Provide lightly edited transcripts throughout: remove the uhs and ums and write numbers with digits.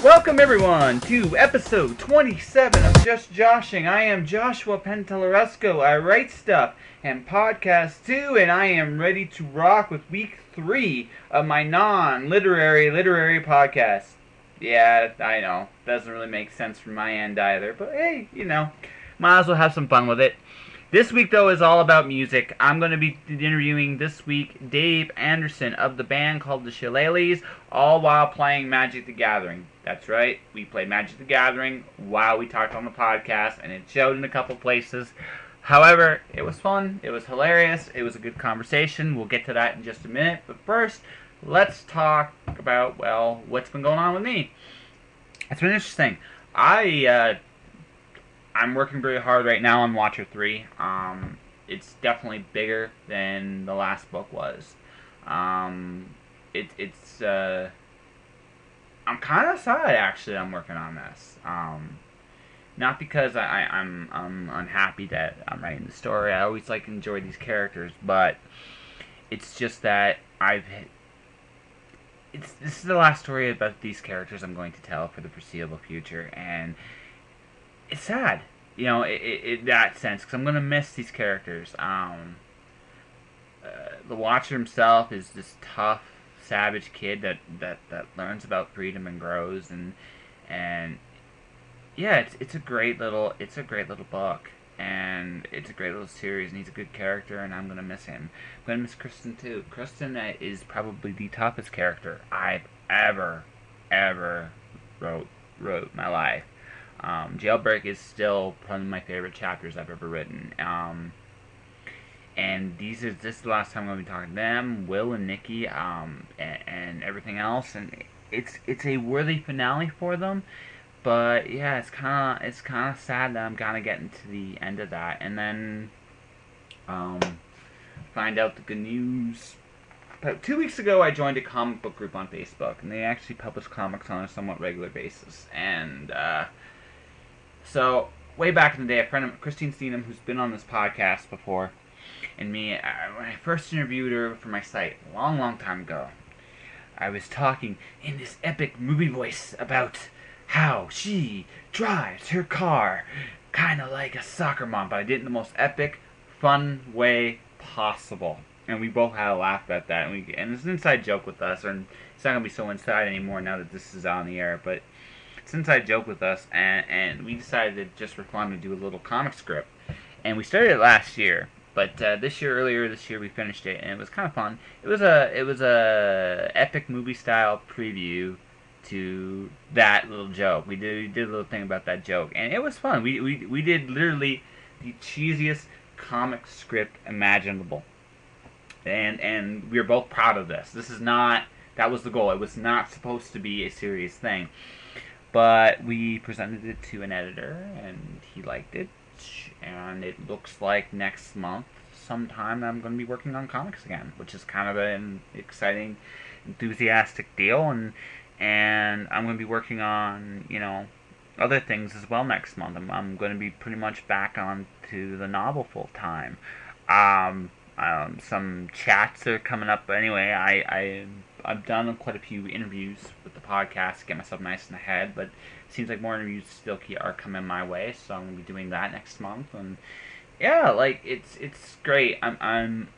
Welcome everyone to episode 27 of Just Joshing. I am Joshua Penteleresco. I write stuff and podcast too, and I am ready to rock with week 3 of my non-literary podcast. Yeah, I know. Doesn't really make sense from my end either, but hey, might as well have some fun with it. This week, though, is all about music. I'm going to be interviewing this week Dave Anderson of the band called the Shillelaghs, all while playing Magic the Gathering. That's right, we played Magic the Gathering while we talked on the podcast, and it showed in a couple places. However, it was fun, it was hilarious, it was a good conversation. We'll get to that in just a minute, but first, let's talk about, well, what's been going on with me. It's been interesting. I'm working very hard right now on Watcher 3. It's definitely bigger than the last book was. I'm kind of sad, actually, I'm working on this. Not because I'm unhappy that I'm writing the story. I always enjoy these characters, but it's just that this is the last story about these characters I'm going to tell for the foreseeable future, and it's sad, in that sense, because I'm going to miss these characters. The Watcher himself is this tough, savage kid that learns about freedom and grows, and yeah, it's a great little book, and it's a great little series, and he's a good character, and I'm going to miss him. I'm going to miss Kristen, too. Kristen is probably the toughest character I've ever wrote in my life. Jailbreak is still one of my favorite chapters I've ever written. And this is the last time I'm going to be talking to them, Will and Nikki, and everything else. And it's a worthy finale for them. But yeah, it's kind of sad that I'm kind of getting to the end of that, and then find out the good news. About 2 weeks ago, I joined a comic book group on Facebook, and they actually publish comics on a somewhat regular basis. And so, way back in the day, a friend of Christine Steenham, who's been on this podcast before, and me, when I first interviewed her for my site, a long time ago, I was talking in this epic movie voice about how she drives her car, kind of like a soccer mom, but I did it in the most epic, fun way possible. And we both had a laugh about that, and it's an inside joke with us, and it's not going to be so inside anymore now that this is on the air, but it's an inside joke with us, and we decided just for fun to do a little comic script. And we started it last year, but earlier this year we finished it, and it was kind of fun. It was a epic movie style preview to that little joke. We did a little thing about that joke, and it was fun. We did literally the cheesiest comic script imaginable, and we were both proud of this. That was the goal. It was not supposed to be a serious thing. But we presented it to an editor, and he liked it, and it looks like next month, sometime, I'm going to be working on comics again, which is kind of an exciting, enthusiastic deal, and I'm going to be working on, other things as well next month. I'm going to be pretty much back on to the novel full time. Some chats are coming up, but anyway, I've done quite a few interviews with the podcast to get myself nice and ahead, but it seems like more interviews still are coming my way, so I'm gonna be doing that next month, and yeah, it's great. I'm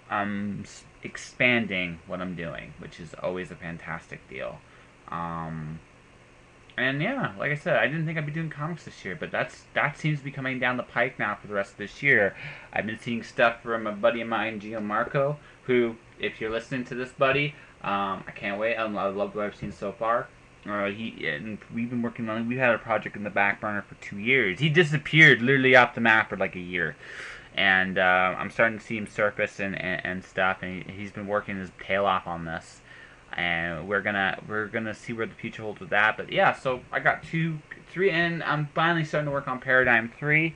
expanding what I'm doing, which is always a fantastic deal. And yeah, like I said, I didn't think I'd be doing comics this year, but that seems to be coming down the pike now for the rest of this year. I've been seeing stuff from a buddy of mine, Gio Marco, who, if you're listening to this, buddy, I can't wait. I love what I've seen so far. We've been working on. We've had a project in the back burner for 2 years. He disappeared literally off the map for like a year, and I'm starting to see him surface and stuff. And he's been working his tail off on this. And we're gonna see where the future holds with that. But yeah, so I got 2, 3, and I'm finally starting to work on Paradigm 3.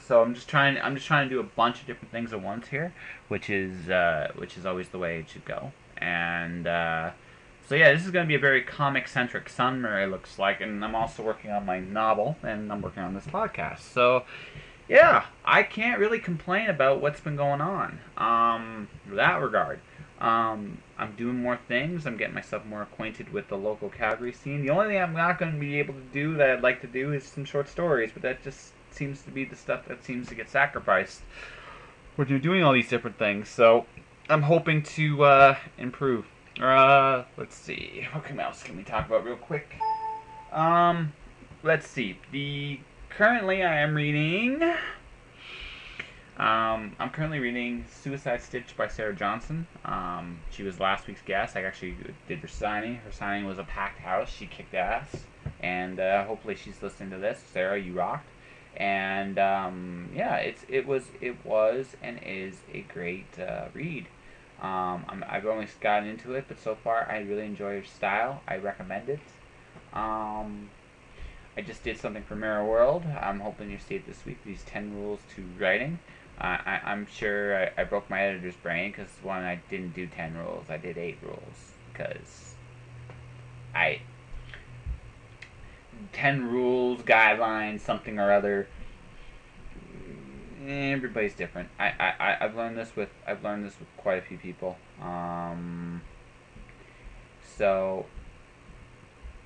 So I'm just trying to do a bunch of different things at once here, which is always the way it should go. And so yeah, this is going to be a very comic-centric summer, it looks like. And I'm also working on my novel, and I'm working on this podcast. So yeah, I can't really complain about what's been going on in that regard. I'm I'm doing more things. I'm getting myself more acquainted with the local Calgary scene. The only thing I'm not going to be able to do that I'd like to do is some short stories, but that just seems to be the stuff that seems to get sacrificed when you're doing all these different things. So I'm hoping to improve. Let's see. What else can we talk about real quick? Let's see. Currently I am reading. I'm currently reading Suicide Stitch by Sarah Johnson. She was last week's guest. I actually did her signing. Her signing was a packed house. She kicked ass. And hopefully she's listening to this. Sarah, you rocked. And yeah, it was and is a great read. I've only gotten into it, but so far I really enjoy her style. I recommend it. I just did something for Mirror World. I'm hoping you see it this week. These 10 rules to writing. I'm sure I broke my editor's brain because one, I didn't do 10 rules. I did 8 rules because 10 rules, guidelines, something or other. Everybody's different. I've learned this with quite a few people. So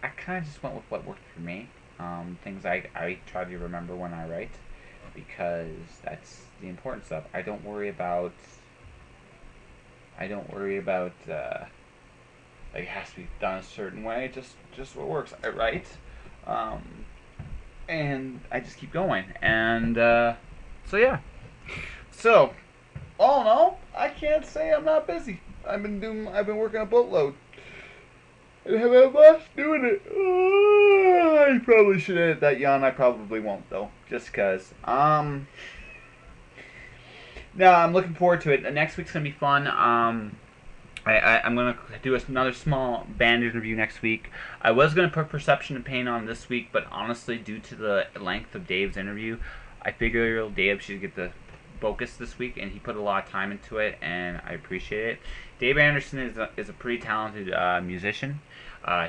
I kind of just went with what worked for me. Things I try to remember when I write, because that's the important stuff. I don't worry about like it has to be done a certain way. Just what works. I write, and I just keep going. And so yeah. So all in all, I can't say I'm not busy. I've been working a boatload. And have had fun doing it. I probably should edit that yawn. I probably won't though, just cause. No, I'm looking forward to it. Next week's gonna be fun. I'm gonna do another small band interview next week. I was gonna put Perception and Pain on this week, but honestly, due to the length of Dave's interview, I figure Dave should get the focus this week, and he put a lot of time into it, and I appreciate it. Dave Anderson is a pretty talented musician.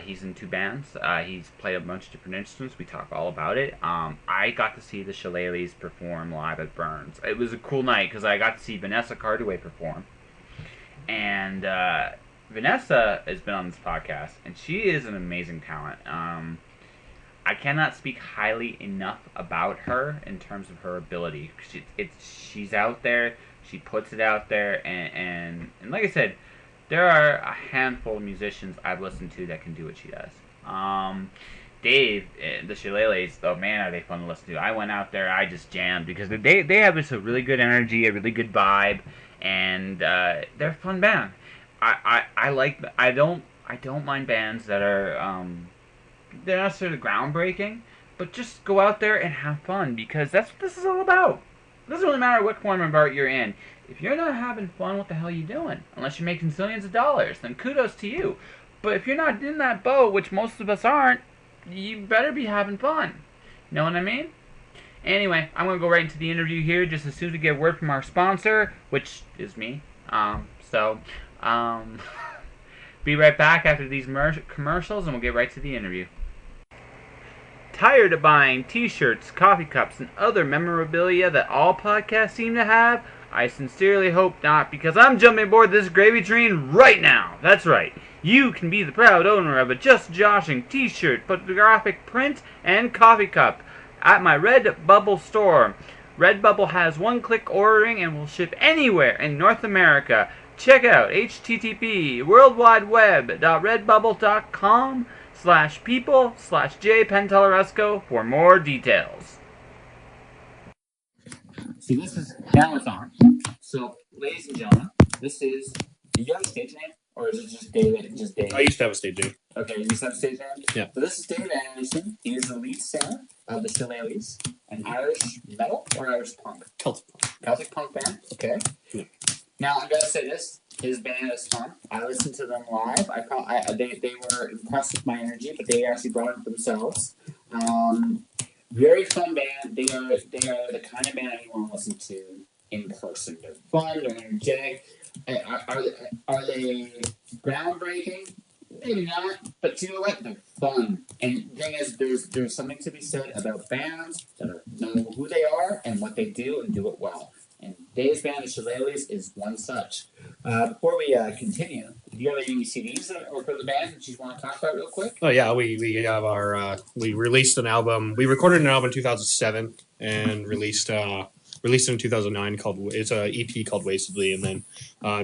He's in 2 bands. He's played a bunch of different instruments. We talk all about it. I got to see the Shillelaghs perform live at Burns. It was a cool night because I got to see Vanessa Cardaway perform. And Vanessa has been on this podcast, and she is an amazing talent. I cannot speak highly enough about her in terms of her ability. She's out there. She puts it out there, and like I said, there are a handful of musicians I've listened to that can do what she does. Dave, the Shillelaghs, though, man, are they fun to listen to. I went out there, I just jammed, because they have just a really good energy, a really good vibe, and they're a fun band. I don't mind bands that are they're not sort of groundbreaking, but just go out there and have fun, because that's what this is all about. It doesn't really matter what form of art you're in. If you're not having fun, what the hell are you doing? Unless you're making zillions of dollars, then kudos to you. But if you're not in that boat, which most of us aren't, you better be having fun. Know what I mean? Anyway, I'm going to go right into the interview here just as soon as we get word from our sponsor, which is me. Be right back after these commercials, and we'll get right to the interview. Tired of buying t-shirts, coffee cups, and other memorabilia that all podcasts seem to have? I sincerely hope not, because I'm jumping aboard this gravy train right now. That's right. You can be the proud owner of a Just Joshing t-shirt, photographic print, and coffee cup at my Redbubble store. Redbubble has one-click ordering and will ship anywhere in North America. Check out http://worldwideweb.redbubble.com/people/jpenteloresco for more details. See, this is now it's on. So, ladies and gentlemen, this is. Do you have a stage name, or is it just David? Just Dave. I used to have a stage name. Okay, you used to have a stage name. Yeah. So this is David Anderson. He is the lead singer of the Shillelaghs, an Irish metal or Irish punk. Celtic punk band. Okay. Yeah. Now I gotta say this. His band is fun. I listened to them live. They were impressed with my energy, but they actually brought it themselves. Very fun band. They are the kind of band I want to listen to in person. They're fun. They're energetic. Are they groundbreaking? Maybe not. But you know what? They're fun. And the thing is, there's something to be said about bands that know who they are and what they do and do it well. And Dave's band, the Shillelaghs, is one such. Before we continue, Do you have any CDs or for the band that you want to talk about real quick? Oh yeah, we have our we released an album. We recorded an album in 2007 and released it in 2009 called it's a EP called Wastedly, and then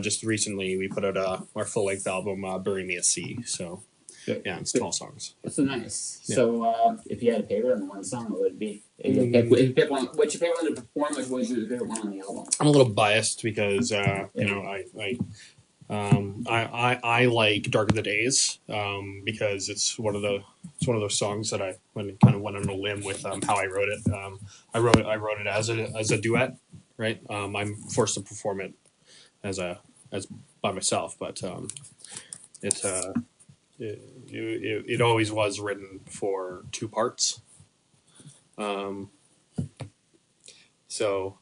just recently we put out our full length album Bury Me at Sea. So yeah, it's 12 songs. That's so nice. Yeah. So if you had a favorite on one song, what would it be? If you pick one, what's your favorite one to perform? What was your favorite one on the album? I'm a little biased because you know I like Dark of the Days because it's one of those songs that I kind of went on a limb with how I wrote it. I wrote it as a duet, right? I'm forced to perform it as by myself, but it always was written for two parts. So.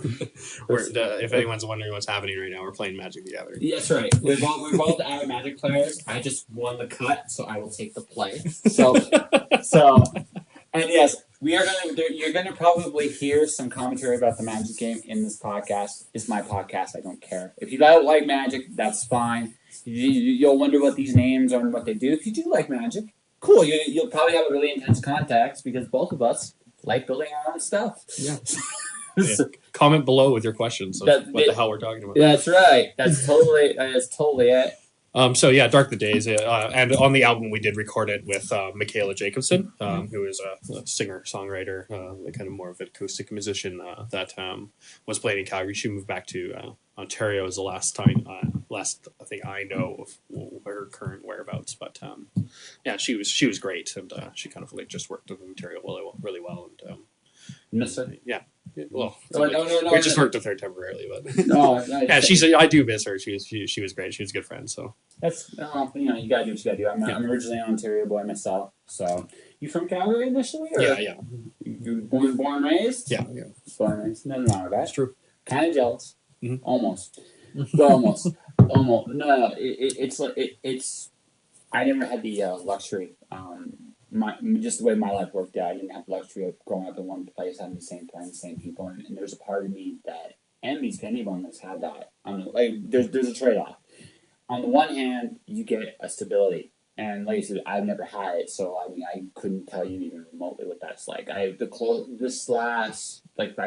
If anyone's wondering what's happening right now, we're playing Magic the Gathering. Yes, right. We're both avid Magic players. I just won the cut, so I will take the play. So, and yes, we are gonna. You're gonna probably hear some commentary about the Magic game in this podcast. It's my podcast. I don't care. If you don't like Magic, that's fine. You'll wonder what these names are and what they do. If you do like Magic, cool. You'll probably have a really intense context because both of us like building our own stuff. Yeah. Yeah. Comment below with your questions of what the hell we're talking about. That's right. That's totally it. So yeah, Dark the Days, and on the album we did record it with Michaela Jacobson, who is a singer-songwriter, kind of more of an acoustic musician that was playing in Calgary. She moved back to Ontario is the last thing I know of her current whereabouts. But yeah, she was great, and she kind of just worked with the material really well. And miss her? Yeah. Well, no, we just worked with her temporarily, but no, yeah, I do miss her. She was great. She was a good friend. So that's you gotta do what you gotta do. I'm originally an Ontario boy myself. So you from Calgary initially? Or yeah. You born and raised? Yeah. Born and raised. Nothing wrong with that. That's true. Kind of jealous. Mm-hmm. Almost. But almost. No. It's. I never had the luxury. Just the way my life worked out, I didn't have the luxury of growing up in one place, having the same friends, same people, and there's a part of me that envies anyone that's had that. There's a trade-off. On the one hand, you get a stability, and like I said, I've never had it, so I couldn't tell you even remotely what that's like. I've been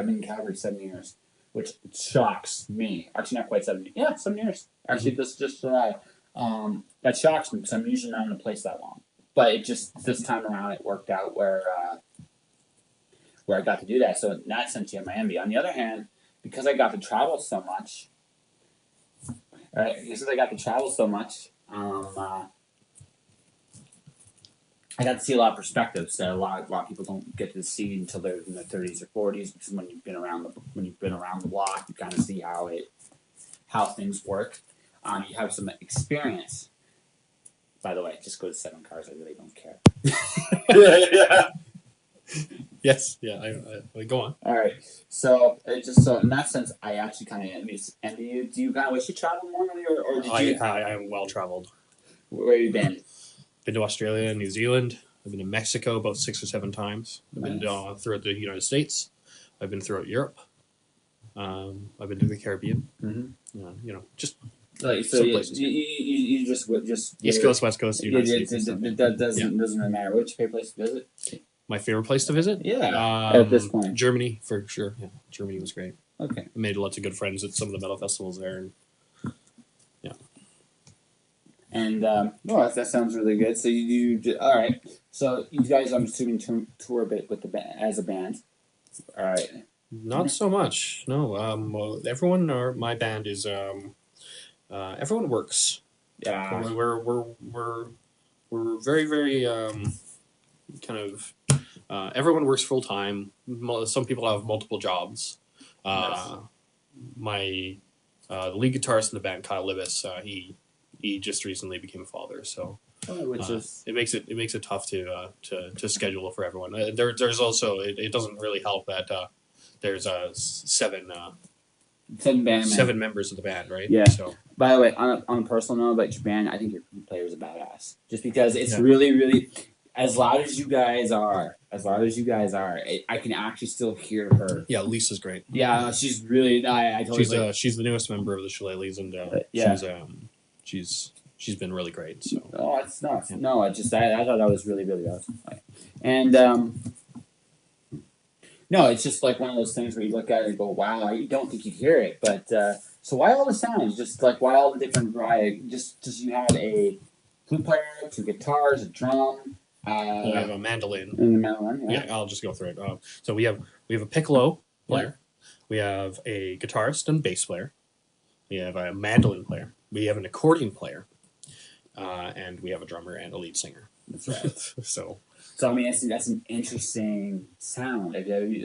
in Calgary 7 years, which shocks me. Actually, not quite 7 years. Yeah, 7 years. Actually, just July. That shocks me because I'm usually not in a place that long. But it just this time around it worked out where I got to do that. So in that sense, you have my envy. On the other hand, because I got to travel so much, I got to see a lot of perspectives that a lot of people don't get to see until they're in their 30s or 40s. Because when you've been around the block, you kind of see how things work. You have some experience. By the way, just go to 7 Cars. I really don't care. Yeah. Yes. Yeah. I go on. All right. So in that sense, I actually kind of envy you. Do you kind of wish you traveled more, or did you? I am well traveled. Where have you been? Been to Australia, New Zealand. I've been to Mexico about 6 or 7 times. I've been throughout the United States. I've been throughout Europe. I've been to the Caribbean. Mm-hmm. Just. Like, so you just East Coast, West Coast, United States. That doesn't really matter. What's your favorite place to visit? My favorite place to visit? Yeah. At this point, Germany for sure. Yeah, Germany was great. Okay. I made lots of good friends at some of the metal festivals there, and yeah. And that sounds really good. So you all right? So you guys, I'm assuming, tour a bit with the band as a band. All right. Not so much. No. Well, everyone or my band is everyone works. Yeah. We're very, very kind of everyone works full time. Some people have multiple jobs. Yes. My the lead guitarist in the band, Kyle Libis, he just recently became a father, so it makes it tough to schedule for everyone. There's also it doesn't really help that there's seven members of the band, right? Yeah. So. By the way, on a personal note about your band, I think your players are badass. Just because it's really, really, as loud as you guys are, as loud as you guys are, I can actually still hear her. Yeah, Lisa's great. Yeah, she's really. I totally. She's the newest member of the Shillelaghs, and Yeah. she's been really great. So Oh, it's not. No, I thought that was really, really awesome. And no, it's just like one of those things where you look at it and go, "Wow!" You don't think you'd hear it, but so why all the sounds? Just like why all the different variety? Just you have a flute player, 2 guitars, a drum. we have a mandolin. And the mandolin. Yeah, I'll just go through it. So we have a piccolo player, we have a guitarist and bass player, we have a mandolin player, we have an accordion player, and we have a drummer and a lead singer. That's right. So I mean, that's an interesting sound.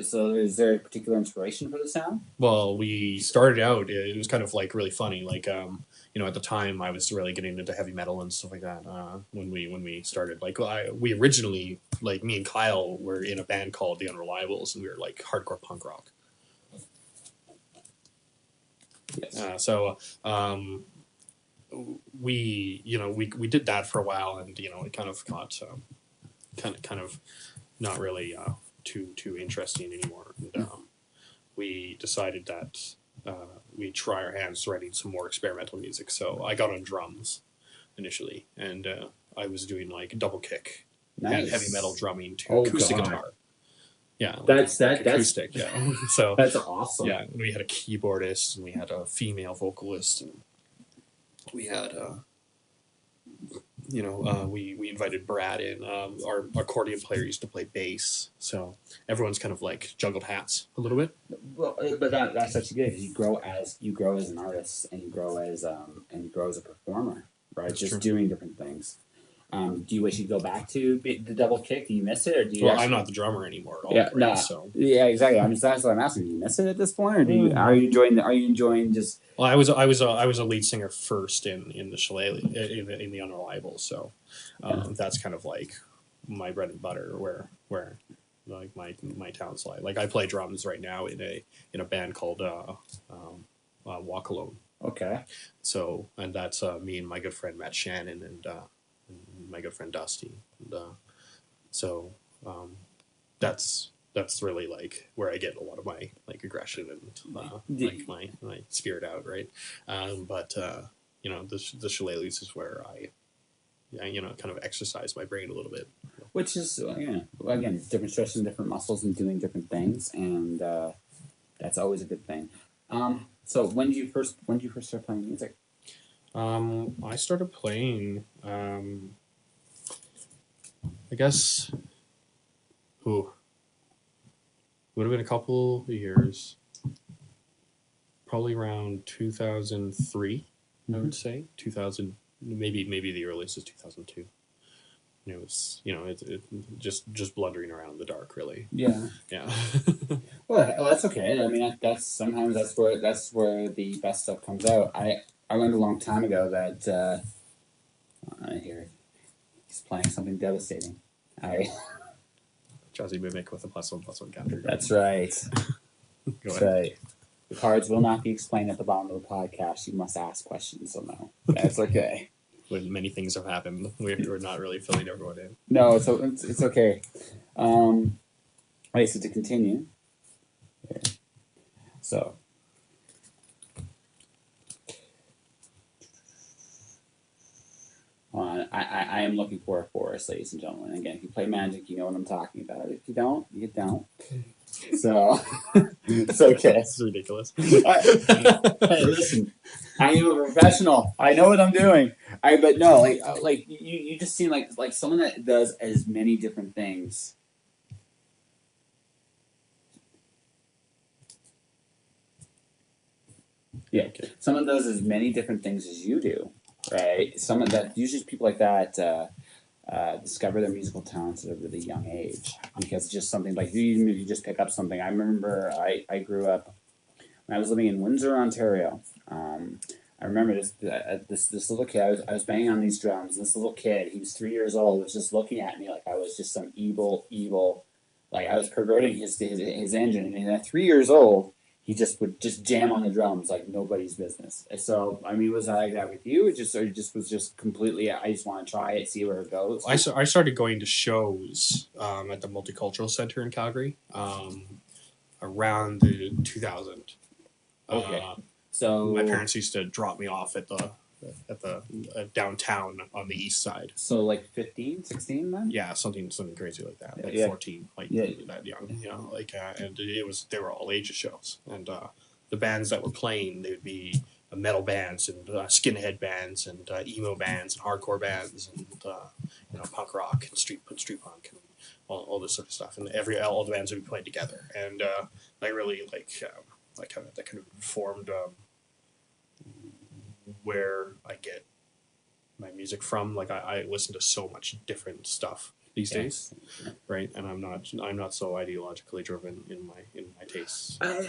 So is there a particular inspiration for the sound? Well, we started out. It was kind of like really funny. Like at the time, I was really getting into heavy metal and stuff like that. When we started, like we originally, like me and Kyle were in a band called The Unreliables, and we were like hardcore punk rock. Yes. We did that for a while, and it kind of got kind of not really too interesting anymore. And we decided that we'd try our hands writing some more experimental music. So I got on drums initially, and I was doing like double kick and heavy metal drumming to acoustic guitar. Yeah, that's acoustic. Yeah, so that's awesome. Yeah, we had a keyboardist, and we had a female vocalist, and we had we invited Brad in. Our accordion player used to play bass, so everyone's kind of like juggled hats a little bit. Well, but that's actually good because you grow as an artist, and you grow as a performer, right? That's just true. doing different things. Do you wish you'd go back to the double kick? Do you miss it, or do you? Well, I'm not the drummer anymore at all. Yeah, right? no. So Yeah, exactly. That's what I'm asking. Do you miss it at this point, or are you enjoying just? well, I was a lead singer first in the Shillelagh in the Unreliables, so that's kind of like my bread and butter, where like my talents lie. Like I play drums right now in a band called Walk Alone. Okay. So, and that's me and my good friend Matt Shannon and my good friend Dusty. And, that's really like where I get a lot of my like aggression and like my spirit out, right? But the Shillelaghs is where I kind of exercise my brain a little bit. Which is again different stress and different muscles and doing different things, and that's always a good thing. So when did you first start playing music? I started playing. I guess. Would have been a couple of years. Probably around 2003, I would say 2000. Maybe the earliest is 2002. And it was it just blundering around in the dark, really. Yeah. Yeah. Well, that's okay. I mean, that's where the best stuff comes out. I learned a long time ago that here he's playing something devastating. Jazzy Mimic with a +1/+1 counter. That's right. Go That's ahead. right. The cards will not be explained at the bottom of the podcast. You must ask questions, so no. That's okay. When many things have happened, we're not really filling everyone in. No, it's okay. Okay, so to continue. Here. So. I am looking for a forest, ladies and gentlemen. Again, if you play Magic, you know what I'm talking about. If you don't, you don't. So, it's okay. It's ridiculous. Hey, listen, I am a professional. I know what I'm doing. But no, like you just seem like someone that does as many different things. Yeah, someone does as many different things as you do, right? Someone that usually people like that discover their musical talents at a really young age because it's just something like even if you just pick up something. I remember I grew up when I was living in Windsor, Ontario. I remember this little kid. I was banging on these drums. And this little kid, he was 3 years old, was just looking at me like I was just some evil, like I was perverting his engine. And at 3 years old, he just would just jam on the drums like nobody's business. And so, I mean, was that like that with you? Or just was just completely, I just want to try it, see where it goes? I started going to shows at the Multicultural Center in Calgary around the 2000. Okay. So my parents used to drop me off at the downtown on the east side. So like 15, 16 then? Yeah, something crazy like that, like Yeah. 14, like Yeah. that young, and they were all ages shows, and the bands that were playing, they'd be metal bands and skinhead bands and emo bands and hardcore bands and punk rock and street punk and all this sort of stuff, and all the bands would be playing together, and I really that kind of informed where I get my music from. Like I listen to so much different stuff these days, right? And I'm not so ideologically driven in my tastes. I'm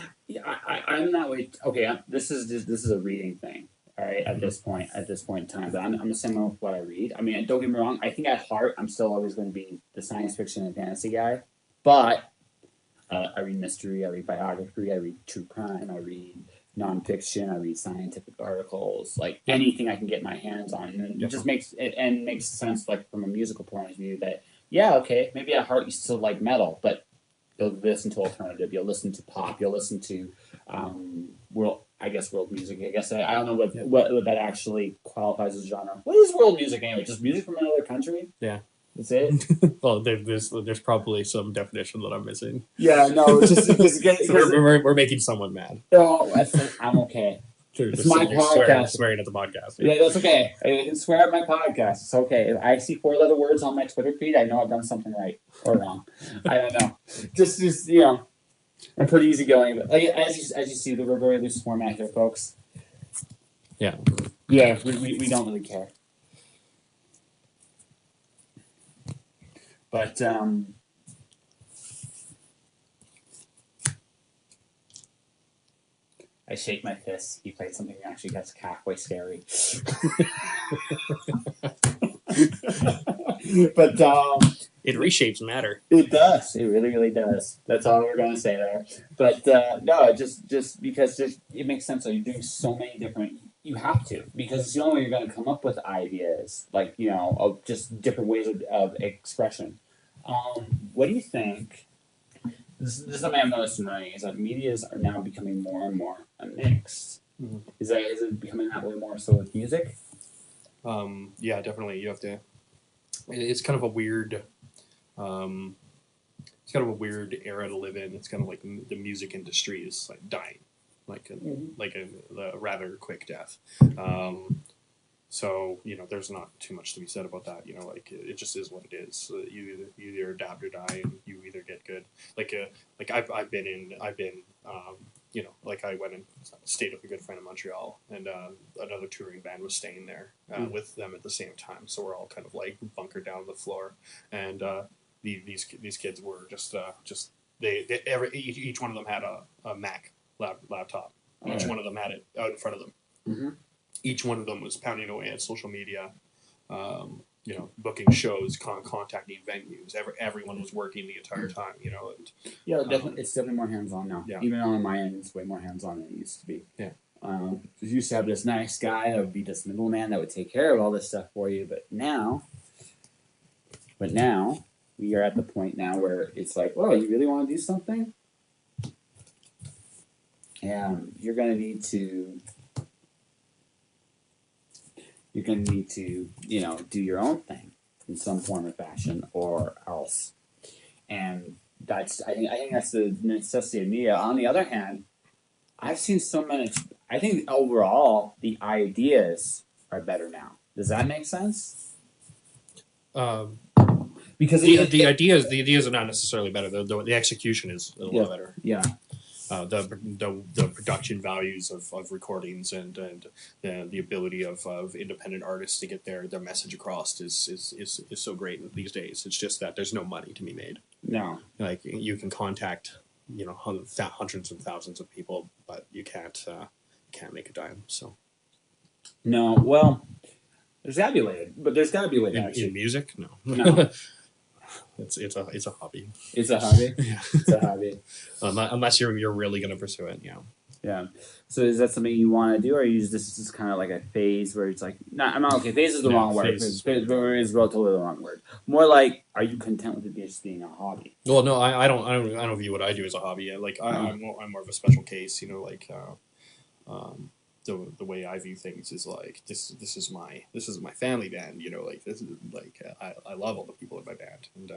that way. Okay, this is a reading thing. All right, at this point in time, but I'm the same with what I read. I mean, don't get me wrong. I think at heart, I'm still always going to be the science fiction and fantasy guy. But I read mystery, I read biography, I read true crime, I read nonfiction, I read scientific articles, like anything I can get my hands on. And it just makes sense, like from a musical point of view, that okay, maybe at heart you still like metal, but you'll listen to alternative, you'll listen to pop, you'll listen to world music. I guess I don't know what that actually qualifies as genre. What is world music anyway? Just music from another country? Yeah. That's it? Well, there's probably some definition that I'm missing. Yeah, no, it's just because we're making someone mad. No, I'm okay. It's my podcast. Swearing at the podcast. Yeah, that's okay. I can swear at my podcast. It's okay. If I see 4-letter words on my Twitter feed, I know I've done something right or wrong. I don't know. Just I'm pretty easygoing. But like as you see, we're very loose format here, folks. Yeah. Yeah, we don't really care. But I shake my fist. He played something that actually gets halfway scary. But it reshapes matter. It does. It really, really does. That's all we're gonna say there. But no, just because it makes sense. So you're doing so many different. You have to, because it's the only way you're gonna come up with ideas, like of just different ways of expression. What do you think? This is something I've noticed in writing, is that medias are now becoming more and more mixed. Mm-hmm. Is it becoming that way more so with music? Yeah, definitely. You have to. It's kind of a weird. It's kind of a weird era to live in. It's kind of like the music industry is like dying, like a rather quick death. So there's not too much to be said about that. It just is what it is. You either adapt or die, and you either get good. I've been I went and stayed with a good friend in Montreal, and another touring band was staying there with them at the same time. So we're all kind of like bunkered down on the floor, and these kids were just each one of them had a Mac laptop. Each one of them had it out in front of them. Mm-hmm. Each one of them was pounding away at social media, booking shows, contacting venues. Everyone was working the entire time, And, definitely, it's definitely more hands-on now. Yeah. Even on my end, it's way more hands-on than it used to be. Yeah. We used to have this nice guy that would be this middleman that would take care of all this stuff for you, but now we are at the point now where it's like, oh, you really want to do something? And you're going to need to do your own thing in some form or fashion, or else. And I think that's the necessity of media. On the other hand, I've seen so many. I think overall the ideas are better now. Does that make sense? Because the ideas are not necessarily better. The execution is a little better. Yeah. The production values of recordings and the ability of independent artists to get their message across is so great these days. It's just that there's no money to be made. No, like you can contact hundreds of thousands of people, but you can't make a dime. So no, well, there's got to be a way. But there's got to be a way. In music, no. It's a hobby. It's a hobby. Yeah. It's a hobby. Unless you're really going to pursue it, yeah. Yeah. So is that something you want to do, or you just this is kind of like a phase where it's like, I'm not okay. Phase is the wrong word. Phase is relatively the wrong word. More like, are you content with it just being a hobby? Well, no, I don't view what I do as a hobby. Like I'm more of a special case. You know, like the way I view things is like this is my family band. You know, like this is like I love all the people in my band, and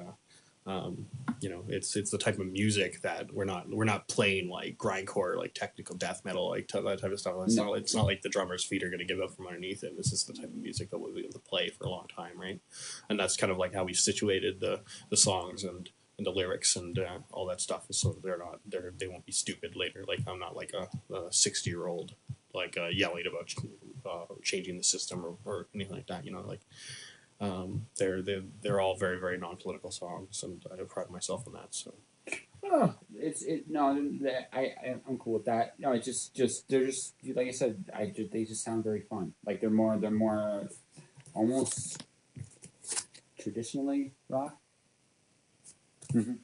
you know, it's the type of music that we're not playing like grindcore, like technical death metal, like that type of stuff. It's not like the drummer's feet are going to give up from underneath it. This is the type of music that we'll be able to play for a long time, right? And that's kind of like how we situated the songs and the lyrics and all that stuff, is so they won't be stupid later. Like I'm not like a 60-year-old like yelling about changing the system or anything like that. You know, like. They're all very, very non-political songs, and I pride myself on that. So, I'm cool with that. No, it's just they're just like I said. They just sound very fun. Like they're more almost traditionally rock. Mm-hmm.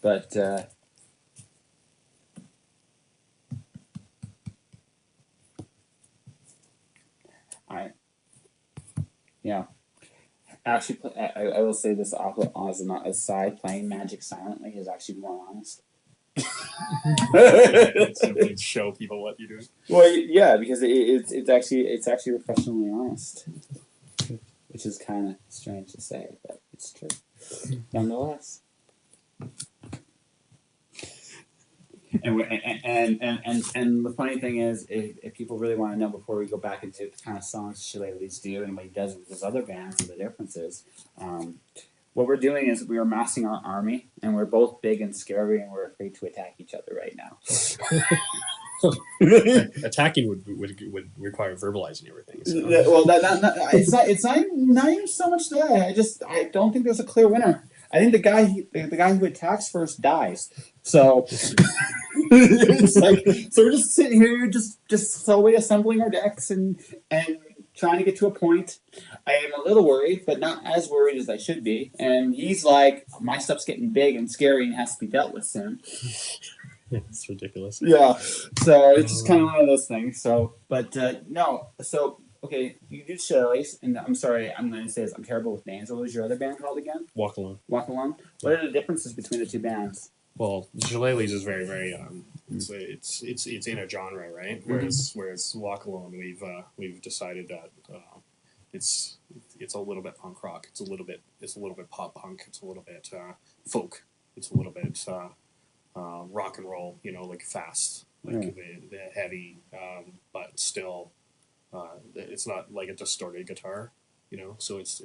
But yeah. Actually, I will say this as an aside, playing Magic silently is actually more honest. to show people what you're doing. Well, yeah, because it's actually professionally honest, which is kind of strange to say, but it's true, nonetheless. And the funny thing is, if people really want to know before we go back into the kind of songs Shillelaghs do and what he does with his other bands and the differences, what we're doing is we are massing our army, and we're both big and scary, and we're afraid to attack each other right now. Attacking would require verbalizing everything. So. Well, it's not even so much that. I don't think there's a clear winner. I think the guy who attacks first dies. So it's like, so we're just sitting here, just slowly assembling our decks and trying to get to a point. I am a little worried, but not as worried as I should be. And he's like, my stuff's getting big and scary and has to be dealt with soon. It's ridiculous. Yeah. So it's just kind of one of those things. So, but no. So okay, you do Shillelaghs, and I'm sorry, I'm going to say this. I'm terrible with names. What was your other band called again? Walk Alone. Walk Alone. What are the differences between the two bands? Well, Shillelaghs is very, very it's in a genre, right? Whereas Walk Alone, we've decided that it's a little bit punk rock. It's a little bit pop punk. It's a little bit folk. It's a little bit rock and roll. You know, like fast, like the heavy, but still. It's not like a distorted guitar, you know. So it's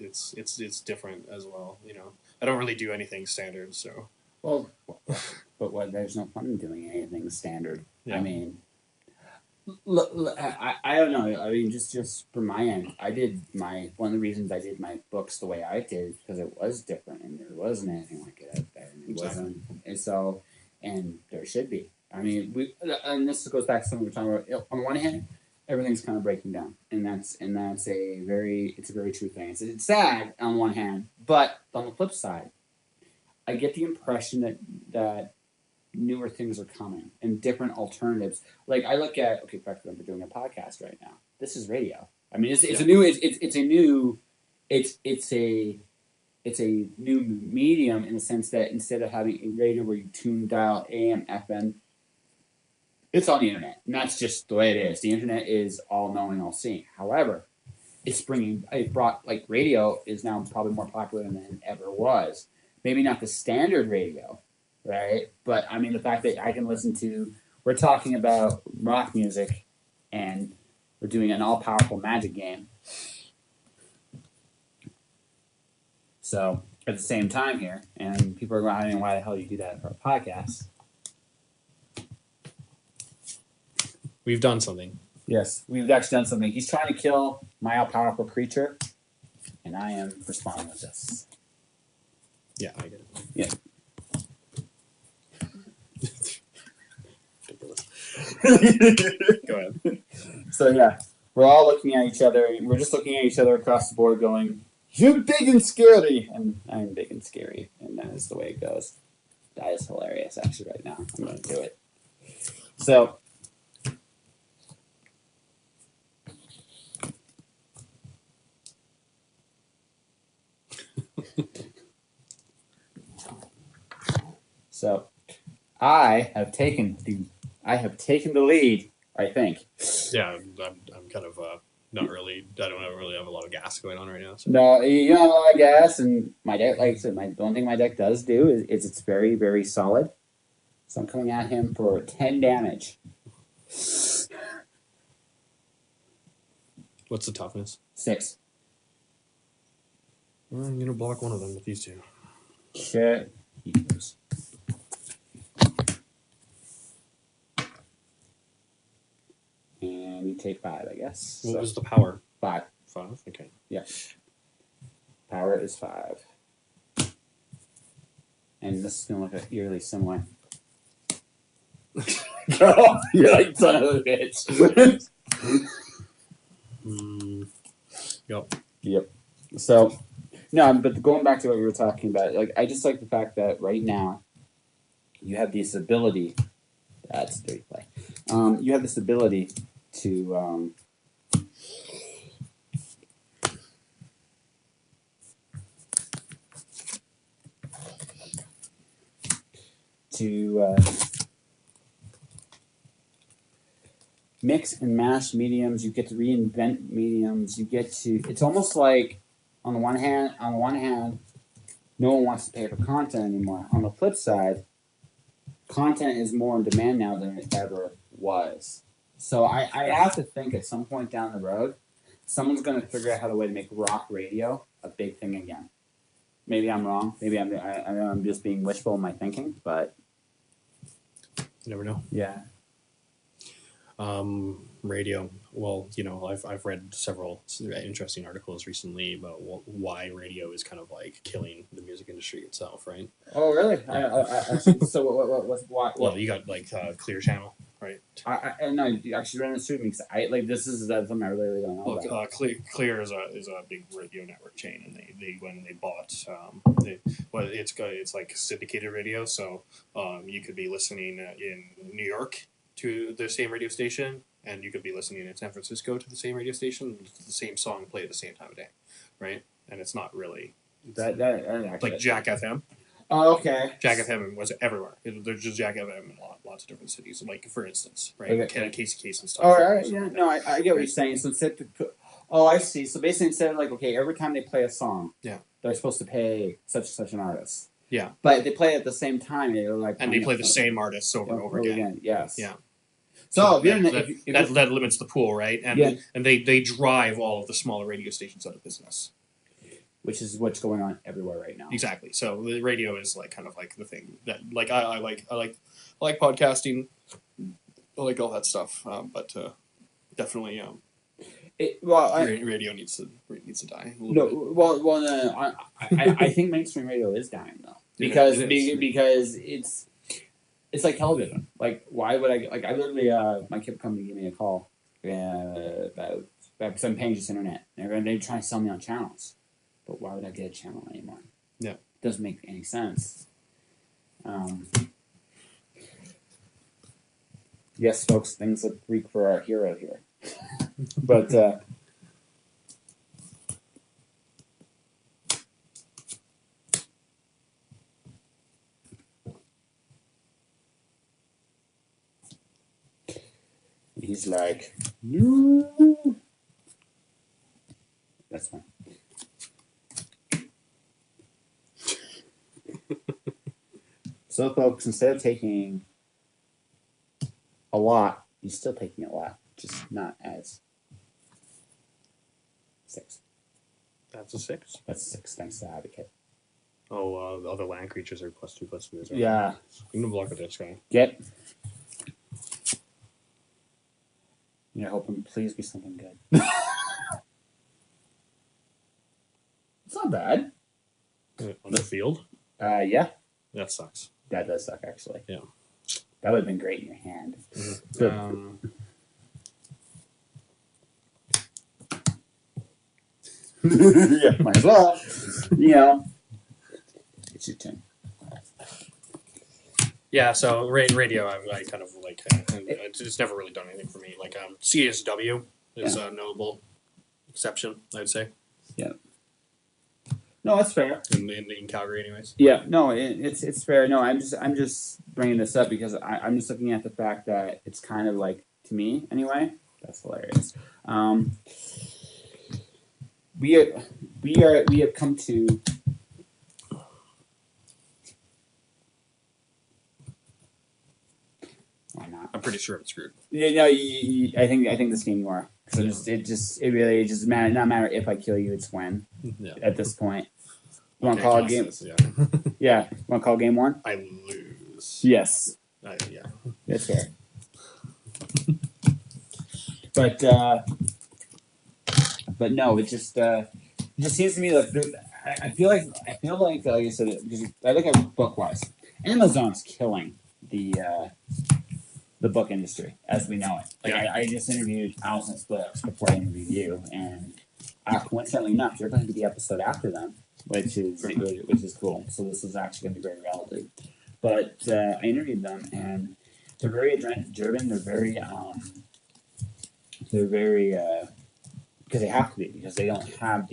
different as well, you know. I don't really do anything standard, so. Well, but what? There's no fun in doing anything standard. Yeah. I mean, I don't know. I mean, just from my end, one of the reasons I did my books the way I did because it was different and there wasn't anything like it out there, and it wasn't, and so, and there should be. I mean, and this goes back to something we were talking about. On one hand, everything's kind of breaking down, and that's a very true thing. It's sad on one hand, but on the flip side, I get the impression that newer things are coming and different alternatives. Like I look at for example, we're doing a podcast right now. This is radio. I mean, it's a new medium in the sense that instead of having a radio where you dial AM, FM. It's on the internet, and that's just the way it is. The internet is all-knowing, all-seeing. However, radio is now probably more popular than it ever was. Maybe not the standard radio, right? But, I mean, the fact that I can listen to... We're talking about rock music, and we're doing an all-powerful Magic game. So, at the same time here, and people are going, I don't know why the hell you do that for a podcast. We've done something. Yes, we've actually done something. He's trying to kill my all-powerful creature, and I am responding with this. Yeah, I get it. Yeah. Go ahead. So, yeah, we're all looking at each other. We're just looking at each other across the board going, You're big and scary, and I'm big and scary, and that is the way it goes. That is hilarious, actually. Right now, I'm gonna do it. So. So, I have taken the lead. I think. Yeah, I'm kind of not really. I don't really have a lot of gas going on right now. So. No, you don't have a lot of gas, and my deck, like I said, the only thing my deck does do is it's very, very solid. So I'm coming at him for 10 damage. What's the toughness? 6. Well, I'm gonna block one of them with these two. Shit. He goes. And you take 5, I guess. What So, was the power? 5. 5. Okay. Yeah. Power is 5. And this is going to look eerily similar. Girl, you're like son of a bitch. Yep. Yep. So, no, but going back to what we were talking about, like I just like the fact that right now you have this ability. That's dirty play. You have this ability to mix and mash mediums. You get to reinvent mediums. You get to. It's almost like on the one hand, no one wants to pay for content anymore. On the flip side, content is more in demand now than it ever was. So I have to think at some point down the road, someone's going to figure out how to way to make rock radio a big thing again. Maybe I'm wrong. Maybe I'm just being wishful in my thinking, but You never know. yeah. Radio. Well, I've read several interesting articles recently about why radio is kind of like killing the music industry itself, right? Oh, really? So why? Well, you got like Clear Channel, right? I know you actually ran this through me because this is something I really don't know Well, about. Clear is a big radio network chain, and they when they bought it's like syndicated radio, so you could be listening in New York to the same radio station, and you could be listening in San Francisco to the same radio station, the same song played at the same time of day, right? And it's not really That actually, like Jack FM. Oh, okay. Jack FM was everywhere. There's just Jack FM in lots of different cities. Like for instance, right? Okay. Casey Case and stuff. All right. Yeah. No, I get what you're saying. So instead, I see. So basically, instead of like, okay, every time they play a song, yeah, they're supposed to pay such an artist. Yeah. But they play it at the same time. They're like, and they play the same artists over and over again. Yes. Yeah. So that limits the pool, right? And and they drive all of the smaller radio stations out of business. Which is what's going on everywhere right now. Exactly. So the radio is like kind of like the thing that like I like podcasting, I like all that stuff. But definitely radio needs to die. No. I think mainstream radio is dying though because it's like television. Like why would I literally my kid come to give me a call about because I'm paying just internet. They're trying to sell me on channels. But why would I get a channel anymore? Yeah. It doesn't make any sense. Yes, folks, things look bleak for our hero here. But he's like, no. That's fine. So, folks, instead of taking a lot, he's still taking a lot, just not as 6. That's a 6. That's 6. Thanks to Advocate. Oh, the other land creatures are +2/+2. Yeah. I'm gonna block with this guy. Get. Hoping please be something good. It's not bad. On the field? Yeah. That sucks. That does suck, actually. Yeah. That would have been great in your hand. Mm-hmm. Yeah, might as well. You know, it's your turn. Yeah, so radio, I kind of like. It's never really done anything for me. Like CSW is a notable exception, I'd say. Yeah. No, that's fair. In Calgary, anyways. Yeah, no, it's fair. No, I'm just bringing this up because I'm just looking at the fact that it's kind of like, to me anyway. That's hilarious. We have come to. Why not? I'm pretty sure I'm screwed. Yeah, no, I think this game you are. So it really just matter. Not matter if I kill you, it's when. Yeah. At this point, you want to call a game? This, yeah. Yeah, want to call game one? I lose. Yes. Yeah. That's fair. But no, it just seems to me like I feel like I said, because I look at book wise, Amazon's killing the book industry as we know it. Like I just interviewed Alison Splits before I interviewed you, and coincidentally enough, you're going to be the episode after them, which is cool. So this is actually going to be very relevant. But I interviewed them, and they're very adrenaline-driven. They're very because they have to be, because they don't have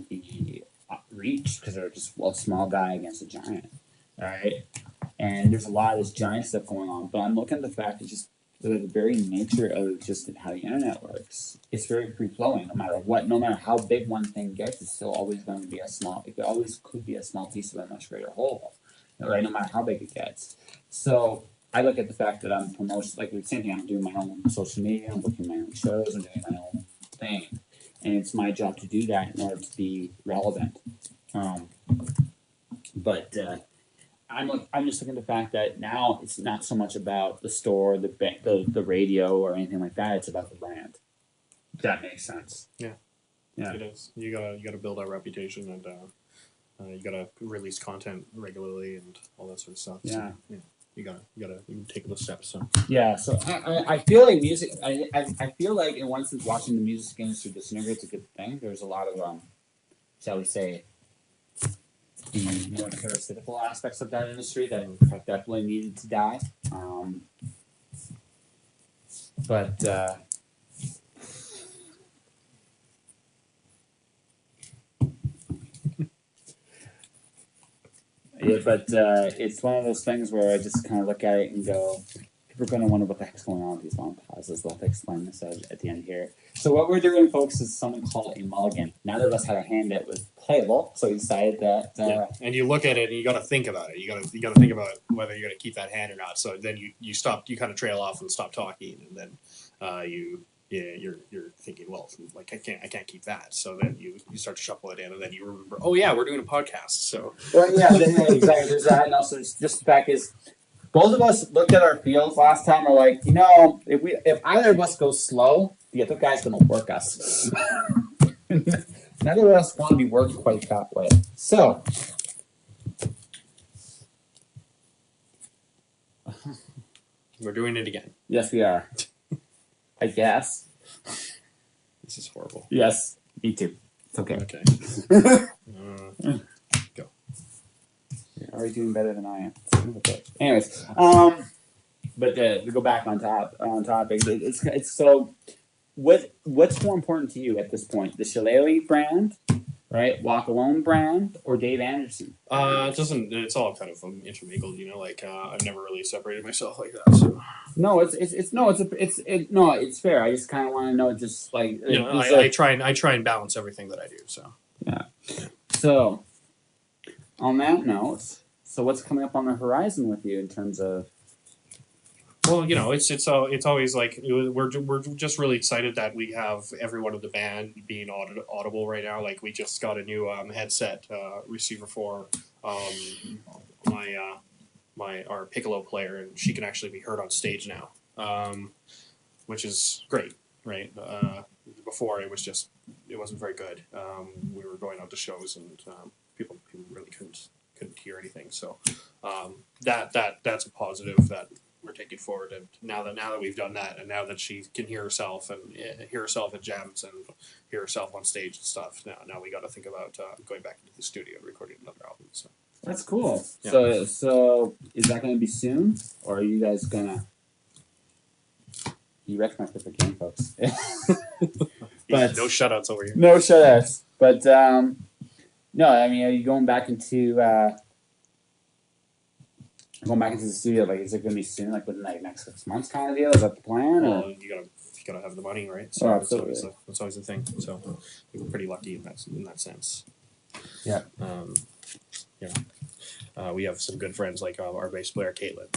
the reach, because they're just a small guy against a giant, right? And there's a lot of this giant stuff going on. But I'm looking at the fact that just the very nature of just how the internet works, it's very free flowing. No matter what, no matter how big one thing gets, it's still always going to be a small. It always could be a small piece of a much greater whole, right? No matter how big it gets. So I look at the fact that I'm promoting, like the same thing. I'm doing my own social media. I'm booking my own shows. I'm doing my own thing, and it's my job to do that in order to be relevant. But I'm just looking at the fact that now it's not so much about the store, the radio, or anything like that. It's about the brand. If that makes sense. Yeah. It is. You gotta build that reputation, and you gotta release content regularly and all that sort of stuff. Yeah. So, you gotta take those steps. So. Yeah. So I feel like music. I feel like, in one sense, watching the music industry disintegrate is a good thing. There's a lot of shall we say, the more parasitical aspects of that industry that definitely needed to die. But it's one of those things where I just kind of look at it and go, people are going to wonder what the heck's going on with these long pauses. We'll have to explain this at the end here. So what we're doing, folks, is something called a mulligan. Neither of us had a hand that was playable, so we decided that. And you look at it and you got to think about it. You got to think about whether you're going to keep that hand or not. So then you stop. You kind of trail off and stop talking, and then you're thinking, well, like I can't keep that. So then you start to shuffle it in, and then you remember, oh yeah, we're doing a podcast. So exactly. There's that, and also just the fact is, both of us looked at our fields last time. We're like, if either of us goes slow, the other guy's going to work us. Neither of us want to be worked quite that way. So, we're doing it again. Yes, we are. I guess. This is horrible. Yes, me too. It's okay. Okay. Go. You're already doing better than I am. Okay. Anyways, but to go back on topic, it's so. What's more important to you at this point? The Shillelagh brand, right? Walk Alone brand, or Dave Anderson? It doesn't. It's all kind of intermingled, Like I've never really separated myself like that. So no, it's fair. I just kind of want to know, just like I try and balance everything that I do. So yeah. So on that note, so what's coming up on the horizon with you in terms of? Well, it's always like we're just really excited that we have everyone in the band being audible right now. Like we just got a new headset receiver for our piccolo player, and she can actually be heard on stage now, which is great, right? Before it wasn't very good. We were going out to shows and people really couldn't hear anything. So that's a positive that we're take it forward. And now that we've done that, and now that she can hear herself and hear herself at jams and hear herself on stage and stuff, now we got to think about going back into the studio and recording another album. So That's cool. Yeah. So is that going to be soon, or are you guys gonna? You wrecked my perfect game, folks. But no shutouts over here. no shutouts. But no, I mean, are you going back into the studio? Like, is it going to be soon? Like within like next 6 months, kind of deal? Is that the plan? Or? Well, you gotta have the money, right? So Oh, that's absolutely. always the thing. So we were pretty lucky in that sense. Yeah. We have some good friends like our bass player Caitlin.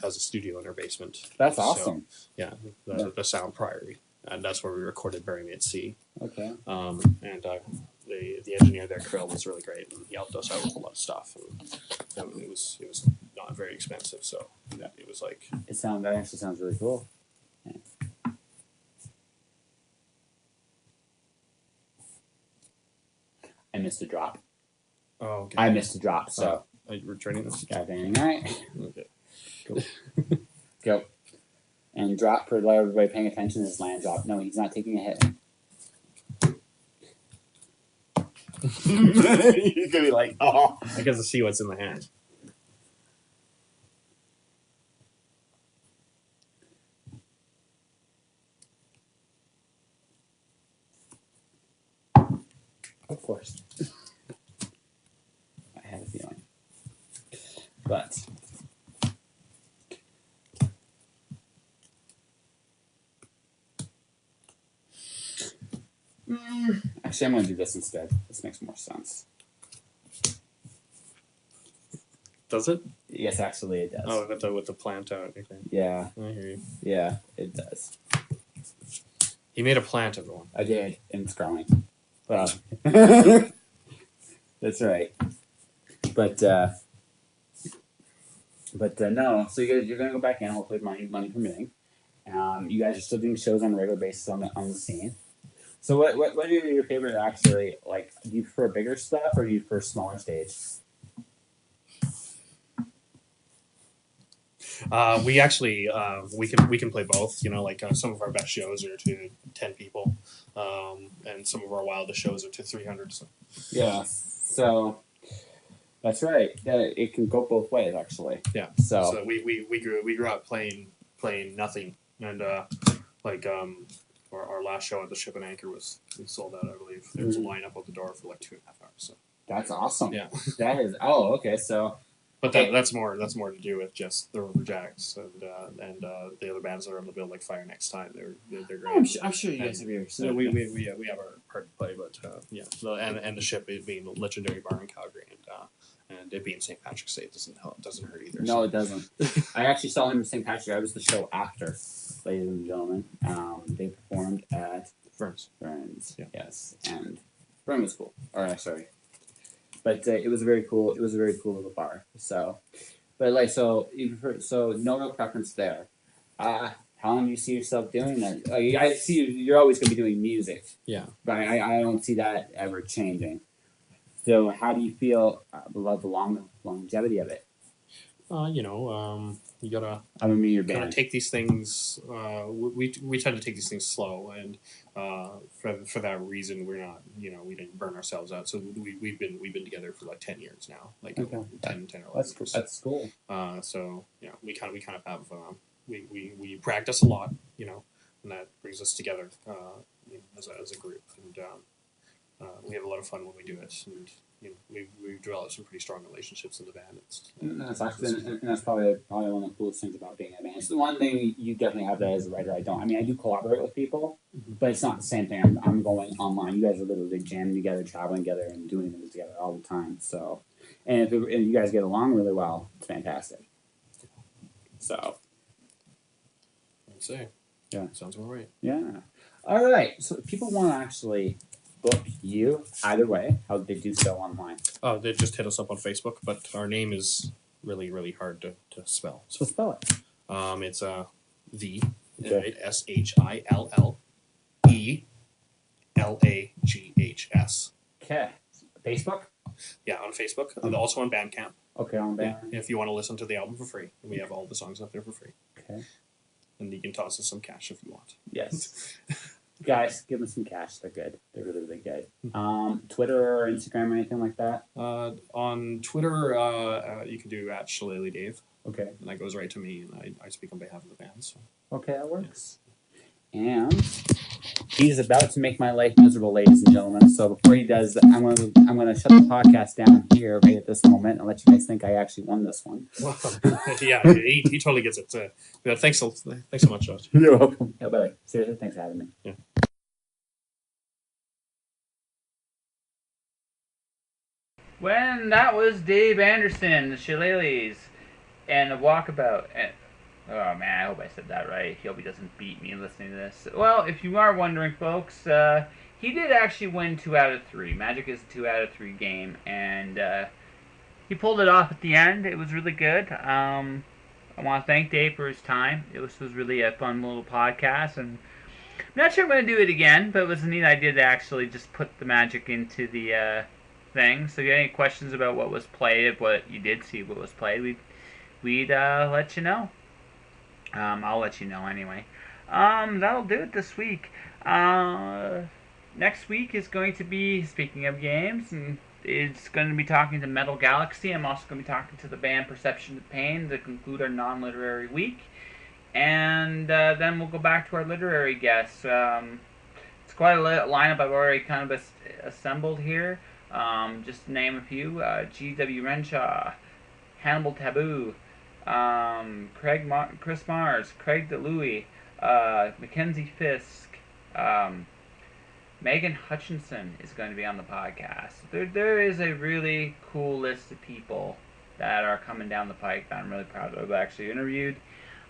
Has a studio in her basement. That's So, awesome. the Sound Priory, and that's where we recorded "Bury Me at Sea." Okay. And the engineer there, Krill, was really great, and he helped us out with a lot of stuff. And it was not very expensive, so it was like That actually sounds really cool. Yeah. I missed a drop. oh, okay. I missed a drop. So Are you returning this? got anything right? Okay. Go. And drop for everybody paying attention is land drop. No, he's not taking a hit. He's gonna be like, oh. I get to see what's in the hand. Of course. I had a feeling. But actually, I'm going to do this instead. This makes more sense. Does it? Yes, actually, it does. Oh, with the plant out. Okay. Yeah, I hear you. yeah, it does. He made a plant of the one. I did, and it's growing. Well, that's right. But no. So you're gonna go back in, hopefully money permitting. You guys are still doing shows on a regular basis on the scene. So what are your favorite actually like? Do you prefer bigger stuff or do you prefer smaller stage? We actually we can play both. You know, like some of our best shows are to 10 people, and some of our wildest shows are to 300. So. Yeah. So that's right. It can go both ways actually. Yeah. So So we grew up playing nothing, and our last show at the Ship and Anchor we sold out, I believe. There was a lineup at the door for like 2.5 hours. So. that's awesome. Yeah. That is. Oh, okay. So. But that's more to do with just the Riverjacks and the other bands that are on the bill, like Fire Next Time. They're great. I'm sure you guys have your. So we have our part to play, but and the Ship being a legendary bar in Calgary, and it being St. Patrick's Day doesn't hurt either. No, it doesn't. I actually saw him in St. Patrick. I was the show after, ladies and gentlemen. They performed at Ferns. Burns. Yeah. Yes, and Burn was cool. Or sorry, but it was a very cool. It was a very cool little bar. So, but like so no real preference there. How long do you see yourself doing that? I see you're always going to be doing music. Yeah. But I don't see that ever changing. So how do you feel about the longevity of it? You gotta I mean, your kind band. of take these things. We tend to take these things slow, and for that reason, we're not. We didn't burn ourselves out. So we've been together for like 10 years now, like Okay. 10 or 11 That's years. that's cool. So we kind of have we practice a lot, and that brings us together as a group, and we have a lot of fun when we do it, and we've developed some pretty strong relationships in the band. And that's probably one of the coolest things about being in a band. It's the one thing you definitely have that as a writer. I don't. I mean, I do collaborate with people, but it's not the same thing. I'm going online. You guys are literally jamming together, traveling together, and doing things together all the time. So, and you guys get along really well, it's fantastic. So, I'd say, yeah, sounds about right. yeah. All right. So, if people want to actually book you either way, how do they do so online? Oh, they just hit us up on Facebook, but our name is really, really hard to spell. So spell it. It's the Okay. SHILLELAGHS. Okay. Facebook. Yeah, on Facebook. And also on Bandcamp. Okay, on Yeah, Bandcamp. if you want to listen to the album for free, we have all the songs up there for free. Okay. And you can toss us some cash if you want. Yes. Guys, give them some cash. They're good. They're really, really good. Twitter or Instagram or anything like that? On Twitter, you can do @ShillelaghDave. Okay. And that goes right to me, and I speak on behalf of the band. So. Okay, that works. And he's about to make my life miserable, ladies and gentlemen. So before he does, I'm gonna shut the podcast down here right at this moment and let you guys think I actually won this one. Yeah, he totally gets it. Yeah, thanks so much, Josh. You're welcome. Yeah, bye. Seriously, thanks for having me. Yeah. When that was Dave Anderson, the Shillelaghs, and the Walkabout. And, oh man, I hope I said that right. I hope he doesn't beat me listening to this. Well, if you are wondering, folks, he did actually win 2 out of 3. Magic is a 2 out of 3 game, and he pulled it off at the end. It was really good. I want to thank Dave for his time. It was really a fun little podcast, and I'm not sure I'm going to do it again, but it was a neat idea to actually just put the Magic into the thing. So if you have any questions about what was played, if what you did see what was played, we'd let you know. I'll let you know anyway. That'll do it this week. Next week is going to be, speaking of games, and it's going to be talking to Metal Galaxy. I'm also going to be talking to the band Perception of Pain to conclude our non-literary week. And then we'll go back to our literary guests. It's quite a lineup I've already kind of assembled here. Just to name a few, G.W. Renshaw, Hannibal Taboo, Chris Mars, Craig DeLuey, Mackenzie Fisk, Megan Hutchinson is going to be on the podcast. There is a really cool list of people that are coming down the pike that I'm really proud of. I've actually interviewed.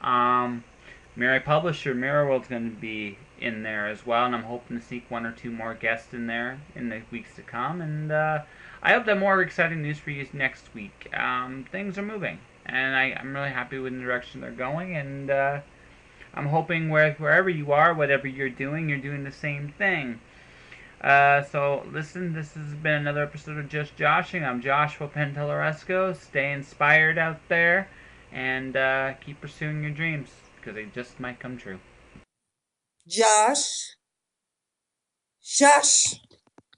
Mary Publisher, Mirror World's going to be in there as well, and I'm hoping to sneak 1 or 2 more guests in there in the weeks to come. And I hope to have more exciting news for you next week. Things are moving, and I'm really happy with the direction they're going, and I'm hoping wherever you are, whatever you're doing the same thing. So listen, this has been another episode of Just Joshing. I'm Joshua Pantellaresco. Stay inspired out there, and keep pursuing your dreams, because they just might come true. Josh. Shush.